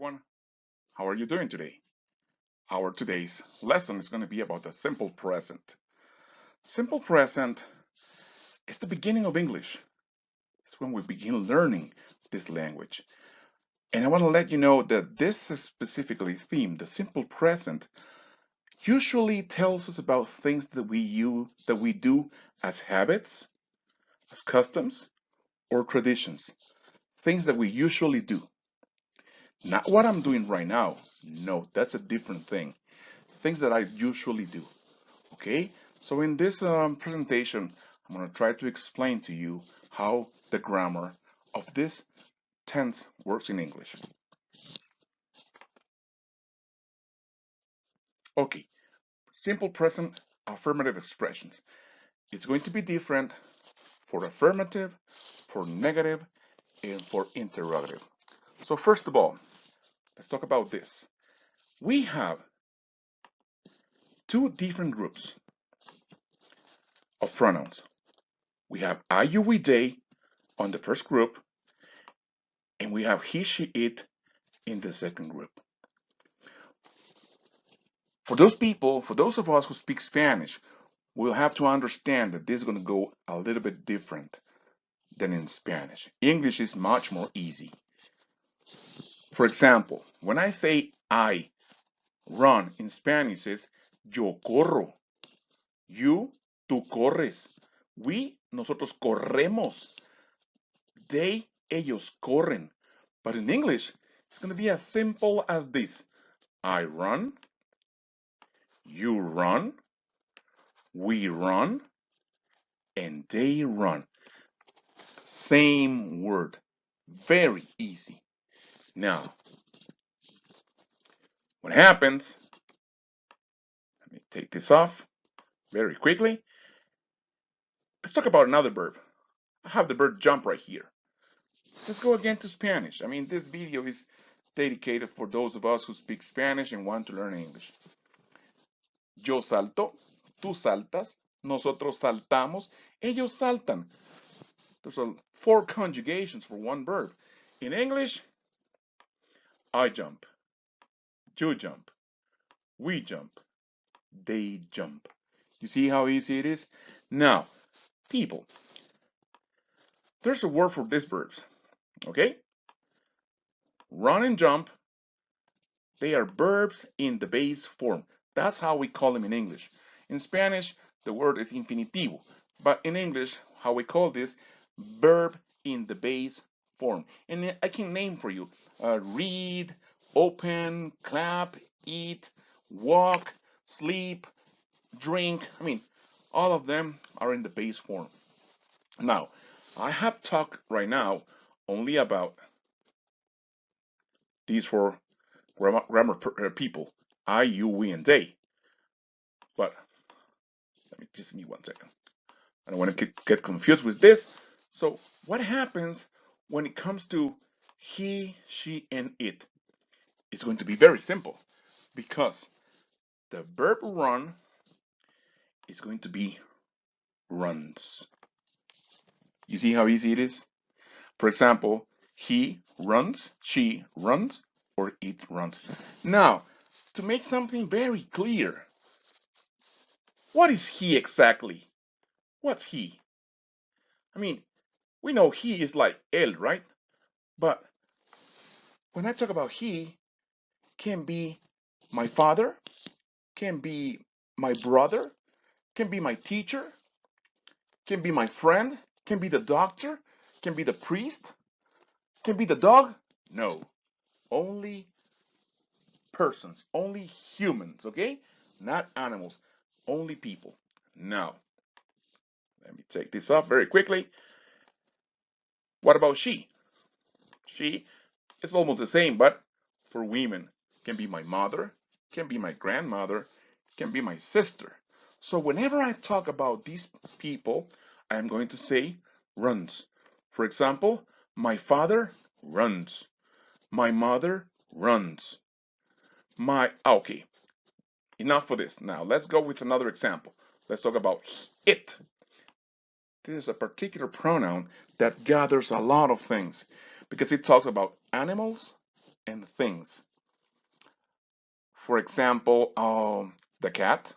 everyone. How are you doing today? Our today's lesson is going to be about the simple present. Simple present is the beginning of English. It's when we begin learning this language. And I want to let you know that this is specifically themed, the simple present, usually tells us about things that we do as habits, as customs, or traditions. Things that we usually do. Not what I'm doing right now. No, that's a different thing. Things that I usually do. Okay, so in this presentation, I'm going to try to explain to you how the grammar of this tense works in English. Okay, simple present affirmative expressions. It's going to be different for affirmative, for negative, and for interrogative. So first of all, let's talk about this. We have two different groups of pronouns. We have I, you, we, they on the first group, and we have he, she, it in the second group. For those of us who speak Spanish, we'll have to understand that this is going to go a little bit different than in Spanish. English is much more easy. For example, when I say I run in Spanish, it's yo corro. You, tú corres. We, nosotros corremos. They, ellos corren. But in English, it's going to be as simple as this. I run. You run. We run. And they run. Same word. Very easy. Now, what happens, let me take this off very quickly. Let's talk about another verb. I have the verb jump right here. Let's go again to Spanish. I mean, this video is dedicated for those of us who speak Spanish and want to learn English. Yo salto, tú saltas, nosotros saltamos, ellos saltan. There's 4 conjugations for one verb. In English, I jump, you jump, we jump, they jump. You see how easy it is? Now, people, there's a word for these verbs, okay? Run and jump, they are verbs in the base form. That's how we call them in English. In Spanish, the word is infinitivo, but in English, how we call this, verb in the base form. And I can name for you, read, open, clap, eat, walk, sleep, drink. I mean, all of them are in the base form. Now, I have talked right now only about these 4 grammar people, I, you, we, and they. But let me just give me 1 second. I don't want to get confused with this. So what happens when it comes to he, she, and it? It's going to be very simple because the verb run is going to be runs. You see how easy it is? For example, he runs, she runs, or it runs. Now, to make something very clear, what is he exactly? What's he? I mean, we know he is like él, right? But when I talk about he, can be my father, can be my brother, can be my teacher, can be my friend, can be the doctor, can be the priest, can be the dog. No, only persons, only humans, okay? Not animals, only people. Now, let me take this off very quickly. What about she? She is almost the same, but for women, can be my mother, can be my grandmother, can be my sister. So whenever I talk about these people, I am going to say runs. For example, my father runs. My mother runs. Okay, enough for this. Now let's go with another example. Let's talk about it. This is a particular pronoun that gathers a lot of things because it talks about animals, and things. For example, the cat,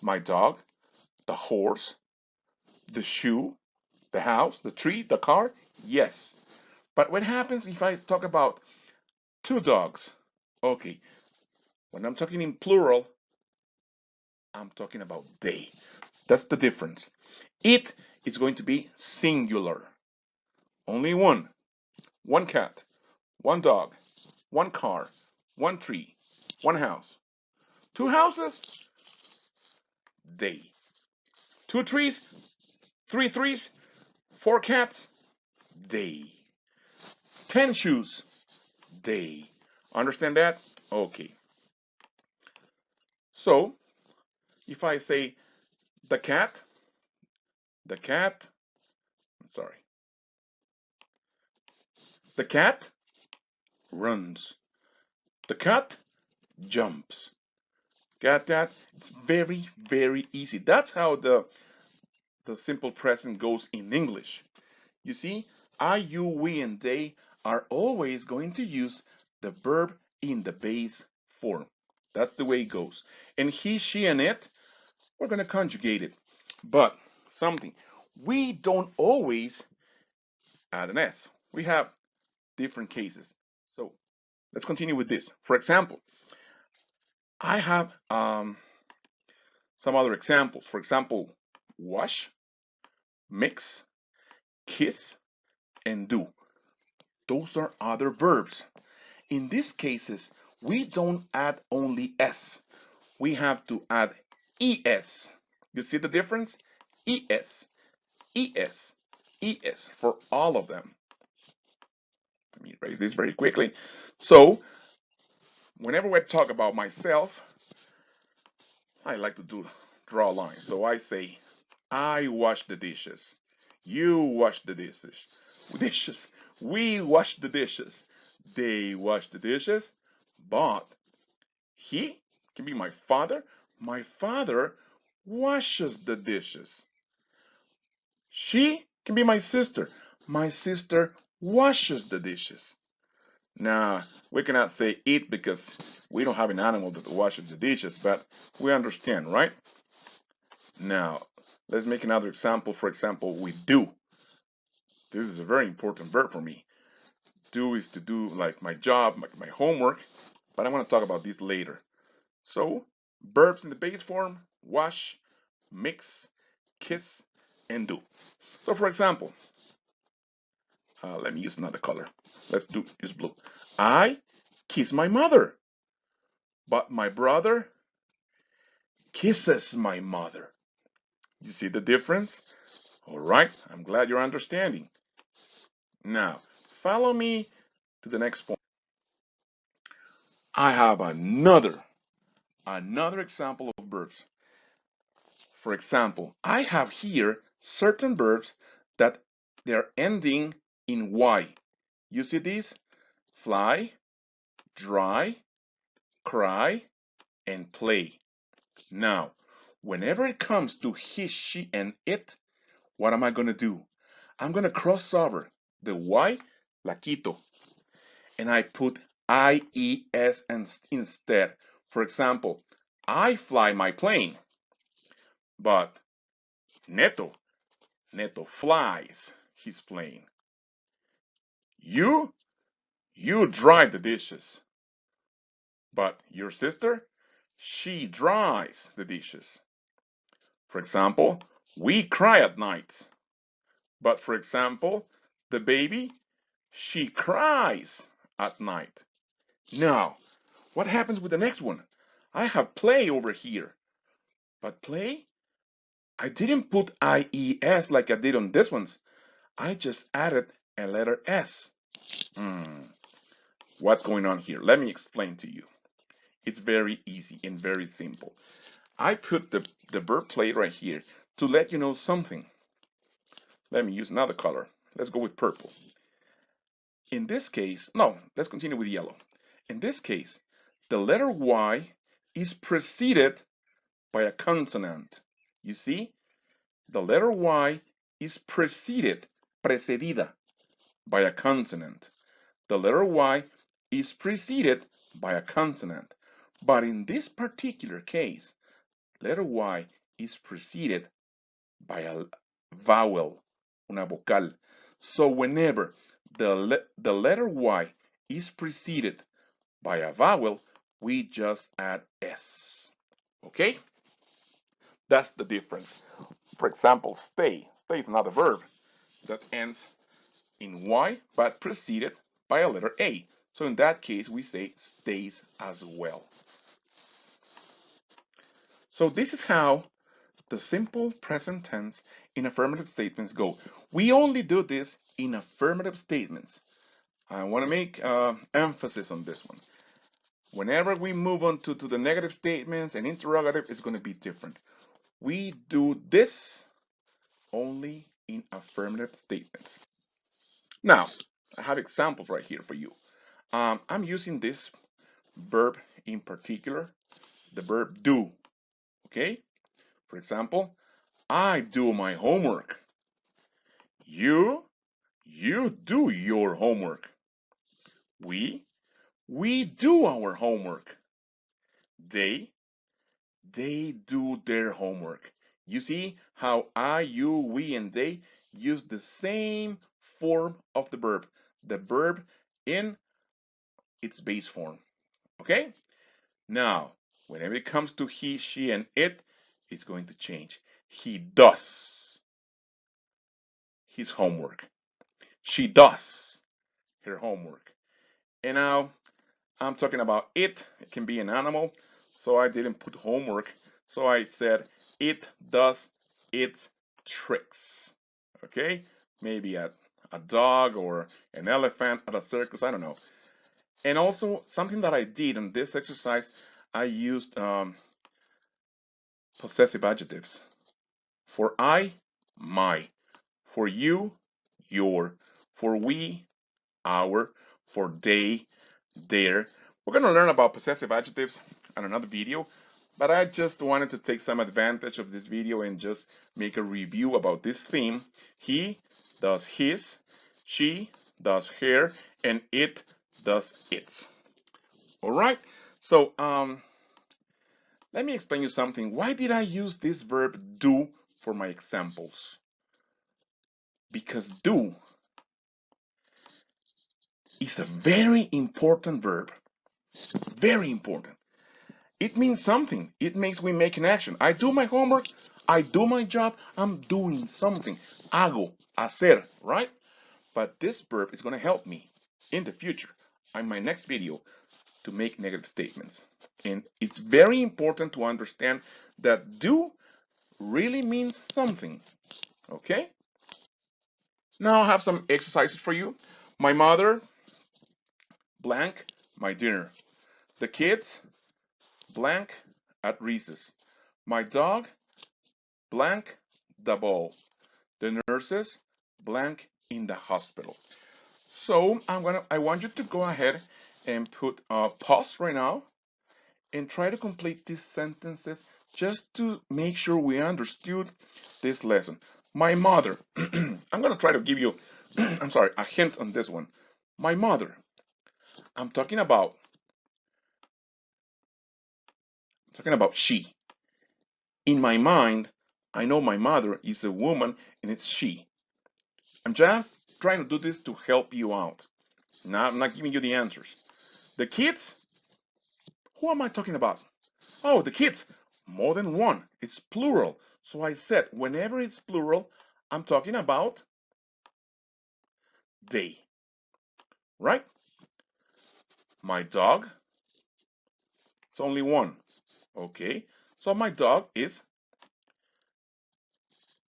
my dog, the horse, the shoe, the house, the tree, the car. Yes. But what happens if I talk about two dogs? Okay. When I'm talking in plural, I'm talking about they. That's the difference. It is going to be singular. Only one. One cat, one dog, one car, one tree, one house. Two houses, they. Two trees, three trees, four cats, they. 10 shoes, they. Understand that? Okay. So, if I say the cat, the cat, sorry, the cat runs. The cat jumps. Got that? It's very, very easy. That's how the simple present goes in English. You see, I, you, we, and they are always going to use the verb in the base form. That's the way it goes. And he, she, and it, we're going to conjugate it. But something, we don't always add an S. We have different cases. So let's continue with this. For example, I have some other examples. For example, wash, mix, kiss, and do. Those are other verbs. In these cases, we don't add only S. We have to add ES. You see the difference? ES, ES, ES for all of them. Let me erase this very quickly. So, whenever we talk about myself, I like to draw lines. So I say, I wash the dishes. You wash the dishes. We wash the dishes. They wash the dishes. But he can be my father. My father washes the dishes. She can be my sister. My sister washes the dishes. Now, we cannot say it because we don't have an animal that washes the dishes, but we understand, right? Now, let's make another example. For example, we do. This is a very important verb for me. Do is to do like my job, my homework, but I'm going to talk about this later. So, verbs in the base form, wash, mix, kiss, and do. So, for example, let me use another color. Use blue. I kiss my mother, but my brother kisses my mother. You see the difference? All right, I'm glad you're understanding. Now, follow me to the next point. I have another example of verbs. For example, I have here certain verbs that they're ending in Y. You see these? Fly, dry, cry, and play. Now, whenever it comes to he, she, and it, what am I going to do? I'm going to cross over the Y, la quito, and I put IES instead. For example, I fly my plane, but Neto flies his plane. You dry the dishes, but your sister, she dries the dishes. For example, we cry at night, but for example, the baby, she cries at night. Now, what happens with the next one? I have play over here, but play, I didn't put IES like I did on this ones. I just added a letter S. What's going on here? Let me explain to you. It's very easy and very simple. I put the verb play right here to let you know something. Let me use another color. Let's go with purple. In this case, no, let's continue with yellow. In this case, the letter Y is preceded by a consonant. You see, the letter Y is precedida, by a consonant. The letter Y is preceded by a consonant. But in this particular case, letter Y is preceded by a vowel, una vocal. So whenever the letter Y is preceded by a vowel, we just add S. Okay? That's the difference. For example, stay. Stay is not a verb that ends in Y, but preceded by a letter A. So in that case, we say stays as well. So this is how the simple present tense in affirmative statements go. We only do this in affirmative statements. I want to make emphasis on this one. Whenever we move on to the negative statements and interrogative, it's going to be different. We do this only in affirmative statements. Now, I have examples right here for you. I'm using this verb in particular, the verb do. Okay? For example, I do my homework. You do your homework. We do our homework. They do their homework. You see how I, you, we, and they use the same form of the verb in its base form. Okay? Now, whenever it comes to he, she, and it, it's going to change. He does his homework. She does her homework. And now I'm talking about it. It can be an animal. So I didn't put homework. So I said it does its tricks. Okay? Maybe a dog or an elephant at a circus. I don't know. And also something that I did in this exercise, I used possessive adjectives. For I, my. For you, your. For we, our. For they, their. We're going to learn about possessive adjectives on another video, but I just wanted to take some advantage of this video and just make a review about this theme. He does his, she does her, and it does its. All right, so let me explain you something. Why did I use this verb do for my examples? Because do is a very important verb. Very important. It means something. It makes me make an action. I do my homework. I do my job. I'm doing something. Hago, hacer, right? But this verb is going to help me in the future, in my next video, to make negative statements. And it's very important to understand that do really means something. Okay? Now I have some exercises for you. My mother, blank, my dinner. The kids, blank, at recess. My dog, blank, the ball. The nurses, blank, in the hospital. So I want you to go ahead and put a pause right now and try to complete these sentences just to make sure we understood this lesson. My mother, I'm going to try to give you, I'm sorry, a hint on this one. My mother, I'm talking about she. In my mind, I know my mother is a woman and it's she. I'm just trying to do this to help you out. Now, I'm not giving you the answers. The kids, who am I talking about? Oh, the kids, more than one. It's plural. So I said, whenever it's plural, I'm talking about they. Right? My dog, it's only one. Okay. So my dog is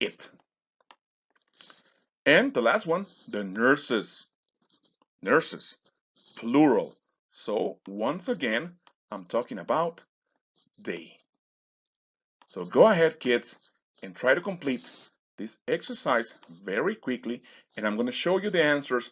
it. And the last one, the nurses. Nurses, plural. So once again, I'm talking about they. So go ahead, kids, and try to complete this exercise very quickly, and I'm going to show you the answers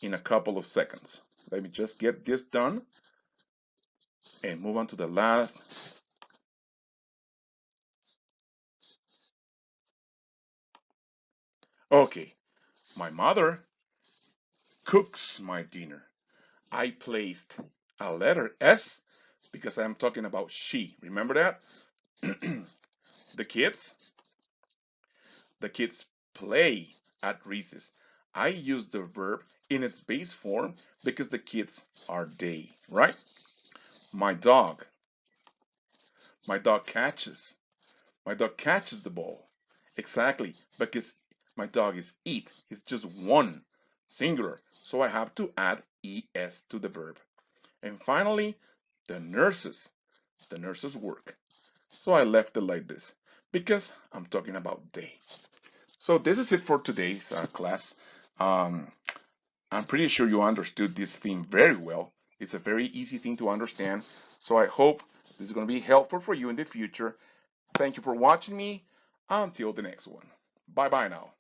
in a couple of seconds. Let me just get this done and move on to the last. Okay, my mother cooks my dinner. I placed a letter S because I'm talking about she. Remember that? The kids play at recess. I use the verb in its base form because the kids are they, right? My dog catches. My dog catches the ball. Exactly, because my dog is eat. It's just one, singular. So I have to add es to the verb. And finally, the nurses work. So I left it like this because I'm talking about they. So this is it for today's class. Um, I'm pretty sure you understood this theme very well. It's a very easy thing to understand. So I hope this is going to be helpful for you in the future. Thank you for watching me. Until the next one. Bye bye now.